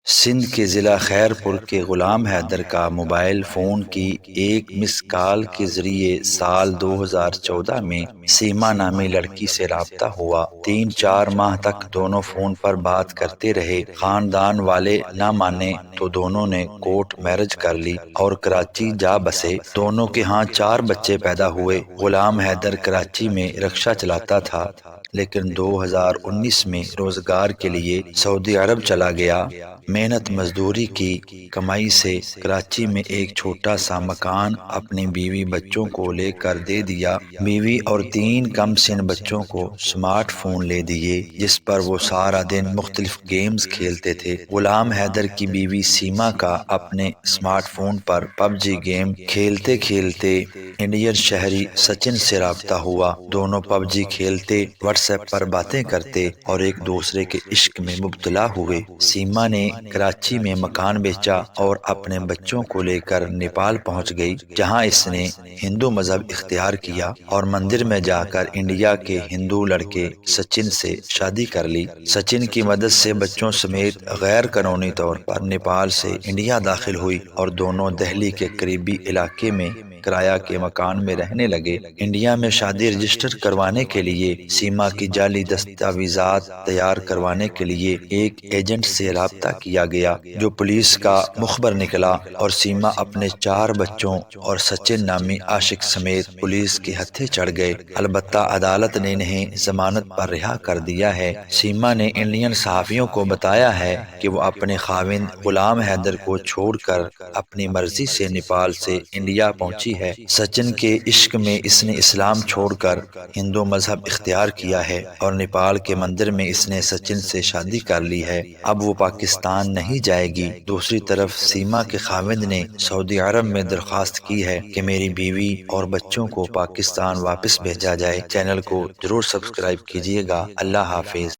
سندھ کے ضلع خیر پور کے غلام حیدر کا موبائل فون کی ایک مس کال کے ذریعے سال 2014 میں سیما نامی لڑکی سے رابطہ ہوا۔ 3-4 ماہ تک دونوں فون پر بات کرتے رہے۔ خاندان والے نہ مانے تو دونوں نے کورٹ میرج کر لی اور کراچی جا بسے۔ دونوں کے ہاں 4 بچے پیدا ہوئے۔ غلام حیدر کراچی میں رکشہ چلاتا تھا، لیکن 2019 میں روزگار کے لیے سعودی عرب چلا گیا۔ محنت مزدوری کی کمائی سے کراچی میں ایک چھوٹا سا مکان اپنی بیوی بچوں کو لے کر دے دیا۔ بیوی اور 3 کم سن بچوں کو سمارٹ فون لے دیے، جس پر وہ سارا دن مختلف گیمز کھیلتے تھے۔ غلام حیدر کی بیوی سیما کا اپنے سمارٹ فون پر پب جی گیم کھیلتے کھیلتے انڈین شہری سچن سے رابطہ ہوا۔ دونوں پب جی کھیلتے، واٹس ایپ پر باتیں کرتے اور ایک دوسرے کے عشق میں مبتلا ہوئے۔ سیما نے کراچی میں مکان بیچا اور اپنے بچوں کو لے کر نیپال پہنچ گئی، جہاں اس نے ہندو مذہب اختیار کیا اور مندر میں جا کر انڈیا کے ہندو لڑکے سچن سے شادی کر لی۔ سچن کی مدد سے بچوں سمیت غیر قانونی طور پر نیپال سے انڈیا داخل ہوئی اور دونوں دہلی کے قریبی علاقے میں کرایہ کے مکان میں رہنے لگے۔ انڈیا میں شادی رجسٹر کروانے کے لیے سیما کی جعلی دستاویزات تیار کروانے کے لیے ایک ایجنٹ سے رابطہ کیا گیا، جو پولیس کا مخبر نکلا، اور سیما اپنے 4 بچوں اور سچن نامی عاشق سمیت پولیس کے ہتھے چڑھ گئے۔ البتہ عدالت نے انہیں ضمانت پر رہا کر دیا ہے۔ سیما نے انڈین صحافیوں کو بتایا ہے کہ وہ اپنے خاوند غلام حیدر کو چھوڑ کر اپنی مرضی سے نیپال سے انڈیا پہنچی ہے۔ سچن کے عشق میں اس نے اسلام چھوڑ کر ہندو مذہب اختیار کیا ہے اور نیپال کے مندر میں اس نے سچن سے شادی کر لی ہے۔ اب وہ پاکستان نہیں جائے گی۔ دوسری طرف سیما کے خاوند نے سعودی عرب میں درخواست کی ہے کہ میری بیوی اور بچوں کو پاکستان واپس بھیجا جائے۔ چینل کو ضرور سبسکرائب کیجیے گا۔ اللہ حافظ۔